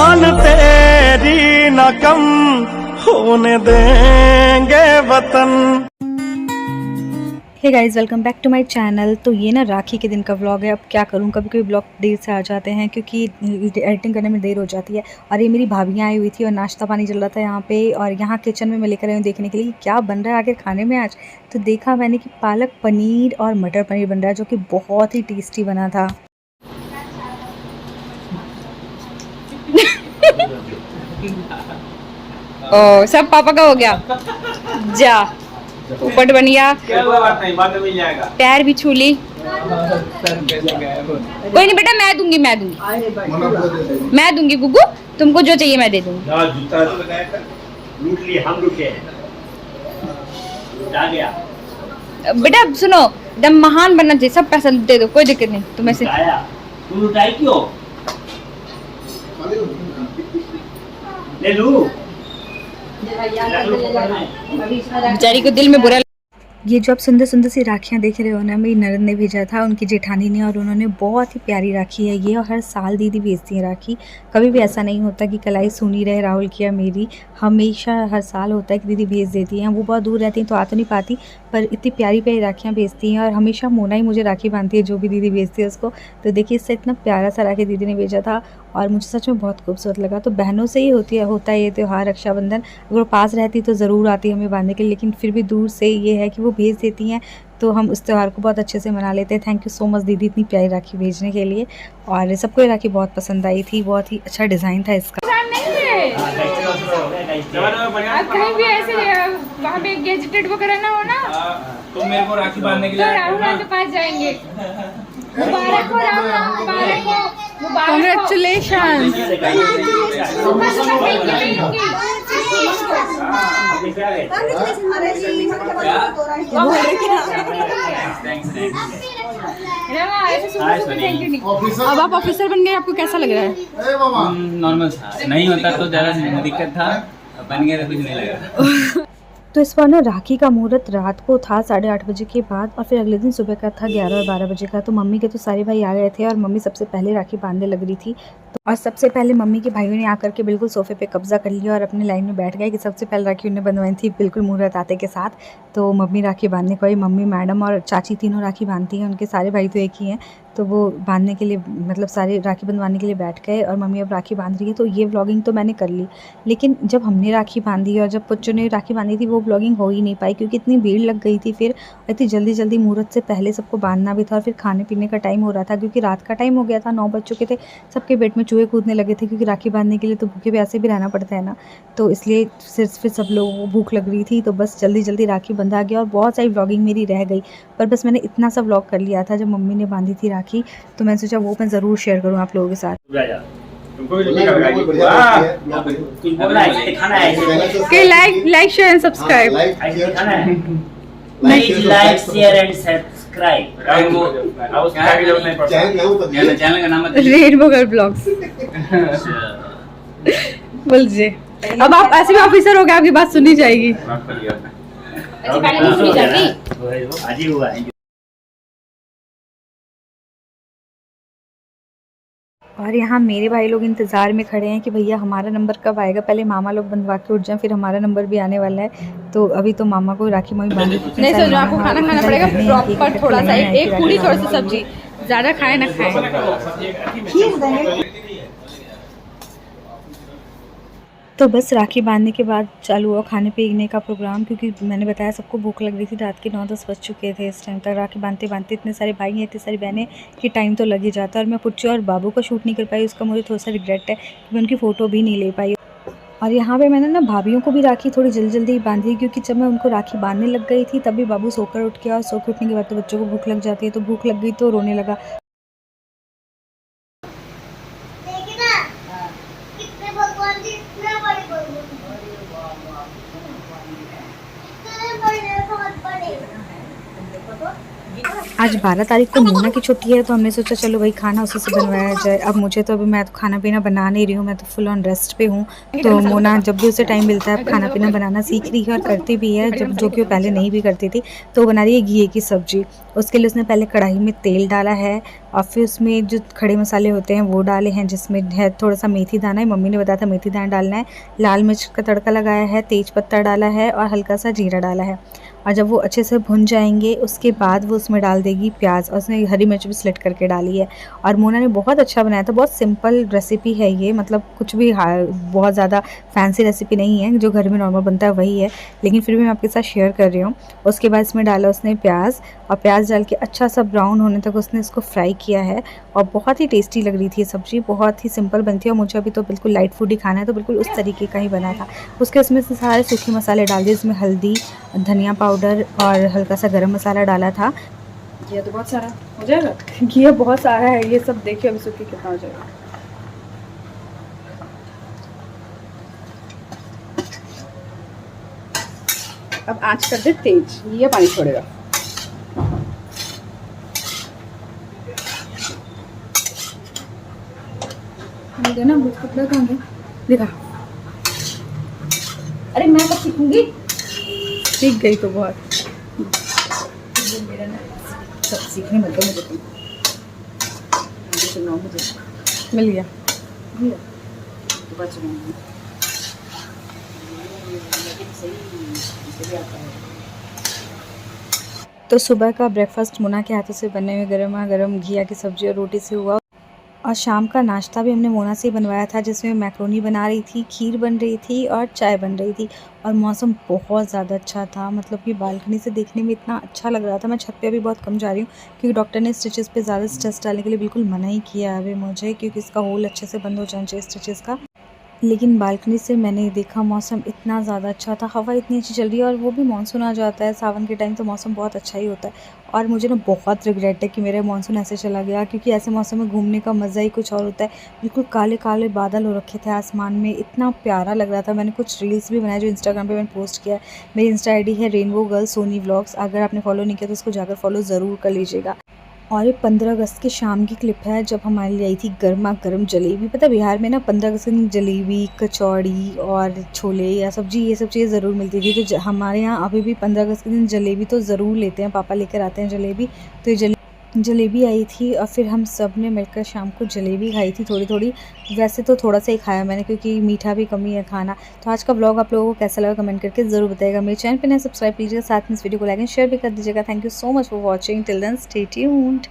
जान तेरी न कम होने देंगे वतन। Hey guys, welcome back to my channel. तो ये ना राखी के दिन का व्लॉग है। अब क्या करूँ, कभी कभी ब्लॉग देर से आ जाते हैं क्योंकि एडिटिंग करने में देर हो जाती है। और ये मेरी भाभियाँ आई हुई थी और नाश्ता पानी चल रहा था यहाँ पे। और यहाँ किचन में मैं लेकर आई हूँ देखने के लिए क्या बन रहा है आखिर खाने में आज। तो देखा मैंने कि पालक पनीर और मटर पनीर बन रहा है, जो कि बहुत ही टेस्टी बना था। ओ, सब पापा का हो गया। जा ऊपर बन गया, पैर भी छू ली। कोई नहीं बेटा, मैं दूंगी मैं दूंगी गुग्गू, तुमको जो चाहिए मैं दे दूंगी। बेटा सुनो, एकदम महान बनना चाहिए, सब पैसा दे दो, कोई दिक्कत नहीं। तुम्हें से ले लूं। बेचारी को दिल में बुरा। ये जो आप सुंदर सुंदर सी राखियाँ देख रहे हो ना, मेरी ननद ने भेजा था, उनकी जेठानी ने, और उन्होंने बहुत ही प्यारी राखी है ये। और हर साल दीदी भेजती है राखी, कभी भी ऐसा नहीं होता कि कलाई सुनी रहे राहुल की या मेरी। हमेशा हर साल होता है कि दीदी भेज देती हैं। वो बहुत दूर रहती हैं तो आ तो नहीं पाती, पर इतनी प्यारी प्यारी राखियाँ भेजती हैं। और हमेशा मोना ही मुझे राखी बांधती है, जो भी दीदी भेजती है उसको। तो देखिए, इससे इतना प्यारा सा राखी दीदी ने भेजा था और मुझे सच में बहुत खूबसूरत लगा। तो बहनों से ही होता है ये त्यौहार, रक्षाबंधन। अगर वो पास रहती तो ज़रूर आती हमें बांधने के लिए, लेकिन फिर भी दूर से ये है कि वो भेज देती हैं, तो हम उस त्यौहार को बहुत अच्छे से मना लेते हैं। थैंक यू सो मच दीदी, इतनी प्यारी राखी भेजने के लिए। और सबको ये राखी बहुत पसंद आई थी, बहुत ही अच्छा डिज़ाइन था इसका। आप कहीं भी ऐसे वहाँ पे गेजेटेड वगैरह ना हो ना, तो मेरे को राखी बांधने के लिए राहुल के पास जाएंगे। मुबारक हो राहुल, मुबारक हो, कांग्रेचुलेशन। अब आप ऑफिसर बन गए, आपको कैसा लग रहा है? नॉर्मल था, नहीं होता तो ज़्यादा दिक्कत था, बन गया तो कुछ नहीं लगा। तो इस बार ना राखी का मुहूर्त रात को था 8:30 बजे के बाद, और फिर अगले दिन सुबह का था 11 और 12 बजे का। तो मम्मी के तो सारे भाई आ गए थे और मम्मी सबसे पहले राखी बांधने लग रही थी। और सबसे पहले मम्मी के भाइयों ने आकर के बिल्कुल सोफे पे कब्जा कर लिया और अपनी लाइन में बैठ गए कि सबसे पहले राखी उन्हें बंधवाई थी, बिल्कुल मुहूर्त आते के साथ। तो मम्मी राखी बांधने को आई, मम्मी, मैडम और चाची तीनों राखी बांधती हैं, उनके सारे भाई तो एक ही हैं। तो वो बांधने के लिए, मतलब सारे राखी बंधवाने के लिए बैठ गए और मम्मी अब राखी बांध रही है। तो ये व्लॉगिंग तो मैंने कर ली, लेकिन जब हमने राखी बांधी और जब पुच्चों ने राखी बांधी थी, वो व्लॉगिंग हो ही नहीं पाई क्योंकि इतनी भीड़ लग गई थी। फिर इतनी जल्दी जल्दी मुहूर्त से पहले सबको बांधना भी था और फिर खाने पीने का टाइम हो रहा था क्योंकि रात का टाइम हो गया था, 9 बज चुके थे। सबके पेट में चूहे कूदने लगे थे क्योंकि राखी बांधने के लिए तो भूखे प्यासे भी रहना पड़ता है ना। तो इसलिए फिर सब लोगों को भूख लग रही थी, तो बस जल्दी जल्दी राखी बंधा गया और बहुत सारी व्लॉगिंग मेरी रह गई। पर बस मैंने इतना सा व्लॉग कर लिया था जब मम्मी ने बांधी थी राखी, तो मैंने सोचा वो मैं ज़रूर शेयर करूँ आप लोगों के साथ। Like share and subscribe. Channel का नाम रेनबो गर्ल ब्लॉग्स। बोल जी, अब आप ऐसे भी ऑफिसर हो गए, आपकी बात सुननी जाएगी। पहले नहीं सुनी जाती। आज ही हुआ है। और यहाँ मेरे भाई लोग इंतज़ार में खड़े हैं कि भैया हमारा नंबर कब आएगा। पहले मामा लोग बंधवा के उठ जाएं, फिर हमारा नंबर भी आने वाला है। तो अभी तो मामा को राखी मम्मी बांधी। नहीं सोचो, आपको खाना खाना पड़ेगा प्रॉपर, थोड़ा सा, एक पूरी थोड़ी सी सब्जी, ज़्यादा खाए ना खाए। तो बस राखी बांधने के बाद चालू हुआ खाने पीने का प्रोग्राम, क्योंकि मैंने बताया सबको भूख लग रही थी। रात के 9-10 बज चुके थे इस टाइम तक। राखी बांधते बांधते इतने सारे भाई हैं, इतनी सारी बहनें कि टाइम तो लग ही जाता है। और मैं पुच्चू और बाबू को शूट नहीं कर पाई, उसका मुझे थोड़ा सा रिग्रेट है कि मैं उनकी फ़ोटो भी नहीं ले पाई। और यहाँ पे मैंने ना भाभीयों को भी राखी थोड़ी जल्दी जल्दी बांधी, क्योंकि जब मैं उनको राखी बांधने लग गई थी तभी बाबू सोकर उठ गया, और सो के उठने के बाद तो बच्चों को भूख लग जाती है, तो भूख लग गई तो रोने लगा। आज 12 तारीख को मोना की छुट्टी है, तो हमने सोचा चलो भाई खाना उसी से बनवाया जाए। अब मुझे तो अभी मैं तो खाना पीना बना नहीं रही हूँ, मैं तो फुल ऑन रेस्ट पे हूँ। तो मोना जब भी उसे टाइम मिलता है खाना पीना बनाना सीख रही है और करती भी है, जब जो कि वो पहले नहीं भी करती थी। तो वो बना रही है घी की सब्ज़ी। उसके लिए उसने पहले कढ़ाई में तेल डाला है और फिर उसमें जो खड़े मसाले होते हैं वो डाले हैं, जिसमें है थोड़ा सा मेथी दाना है, मम्मी ने बताया था मेथी दाना डालना है, लाल मिर्च का तड़का लगाया है, तेज पत्ता डाला है और हल्का सा जीरा डाला है। और जब वो अच्छे से भुन जाएंगे उसके बाद वो उसमें डाल देगी प्याज, और उसने हरी मिर्च भी स्लिट करके डाली है। और मोना ने बहुत अच्छा बनाया था। बहुत सिंपल रेसिपी है ये, मतलब कुछ भी बहुत ज़्यादा फैंसी रेसिपी नहीं है, जो घर में नॉर्मल बनता है वही है, लेकिन फिर भी मैं आपके साथ शेयर कर रही हूँ। उसके बाद इसमें डाला उसने प्याज, और प्याज डाल के अच्छा सा ब्राउन होने तक उसने इसको फ्राई किया है। और बहुत ही टेस्टी लग रही थी ये सब्ज़ी, बहुत ही सिंपल बनती है और मुझे अभी तो बिल्कुल लाइट फूड ही खाना है, तो बिल्कुल उस तरीके का ही बना था। उसके उसमें से सारे सूखे मसाले डाल दिए, इसमें हल्दी, धनिया पाउडर और हल्का सा गरम मसाला डाला था। ये तो बहुत सारा हो जाएगा, ये बहुत सारा है, ये सब देखिए अभी सूखी कितना हो जाएगा। अब आंच कर दे तेज, ये पानी छोड़ेगा। ना कपड़ा कहाँ गया, दिखा। अरे मैं कब सीखूंगी, सीख गई तो बहुत। मेरा ना सब सीखने मत दो मुझे, मुझे सुनाओ, मुझे मिल गया तो बात सुनाऊंगी। तो सुबह का ब्रेकफास्ट मोना के हाथों से बने हुए गर्मा गर्म घिया की सब्ज़ी और रोटी से हुआ। और शाम का नाश्ता भी हमने मोना से ही बनवाया था, जिसमें मैक्रोनी बना रही थी, खीर बन रही थी और चाय बन रही थी। और मौसम बहुत ज़्यादा अच्छा था, मतलब कि बालकनी से देखने में इतना अच्छा लग रहा था। मैं छत पे अभी बहुत कम जा रही हूँ क्योंकि डॉक्टर ने स्टिचेस पे ज़्यादा स्ट्रेस डालने के लिए बिल्कुल मना ही किया है अभी मुझे, क्योंकि इसका होल अच्छे से बंद हो जाना चाहिए स्टिचेस का। लेकिन बालकनी से मैंने देखा मौसम इतना ज़्यादा अच्छा था, हवा इतनी अच्छी चल रही है, और वो भी मानसून आ जाता है सावन के टाइम, तो मौसम बहुत अच्छा ही होता है। और मुझे ना बहुत रिग्रेट है कि मेरा मानसून ऐसे चला गया, क्योंकि ऐसे मौसम में घूमने का मज़ा ही कुछ और होता है। बिल्कुल काले काले बादल हो रखे थे आसमान में, इतना प्यारा लग रहा था। मैंने कुछ रील्स भी बनाए जो इंस्टाग्राम पे मैंने पोस्ट किया है। मेरी इंस्टा आईडी है रेनबो गर्ल सोनी व्लॉग्स, अगर आपने फॉलो नहीं किया तो उसको जाकर फॉलो ज़रूर कर लीजिएगा। और ये 15 अगस्त की शाम की क्लिप है, जब हमारे लिए आई थी गर्मा गर्म जलेबी। पता है बिहार में ना 15 अगस्त के दिन जलेबी, कचौड़ी और छोले या सब्जी, ये सब चीज़ें ज़रूर मिलती थी। तो हमारे यहाँ अभी भी 15 अगस्त के दिन जलेबी तो ज़रूर लेते हैं, पापा लेकर आते हैं जलेबी। तो ये जलेबी आई थी और फिर हम सब ने मिलकर शाम को जलेबी खाई थी थोड़ी थोड़ी। वैसे तो थोड़ा सा ही खाया मैंने, क्योंकि मीठा भी कम ही है खाना। तो आज का व्लॉग आप लोगों को कैसा लगा कमेंट करके ज़रूर बताइएगा। मेरे चैनल पे नए सब्सक्राइब कीजिएगा, साथ में इस वीडियो को लाइक एंड शेयर भी कर दीजिएगा। Thank you so much for watching, till then stay tuned.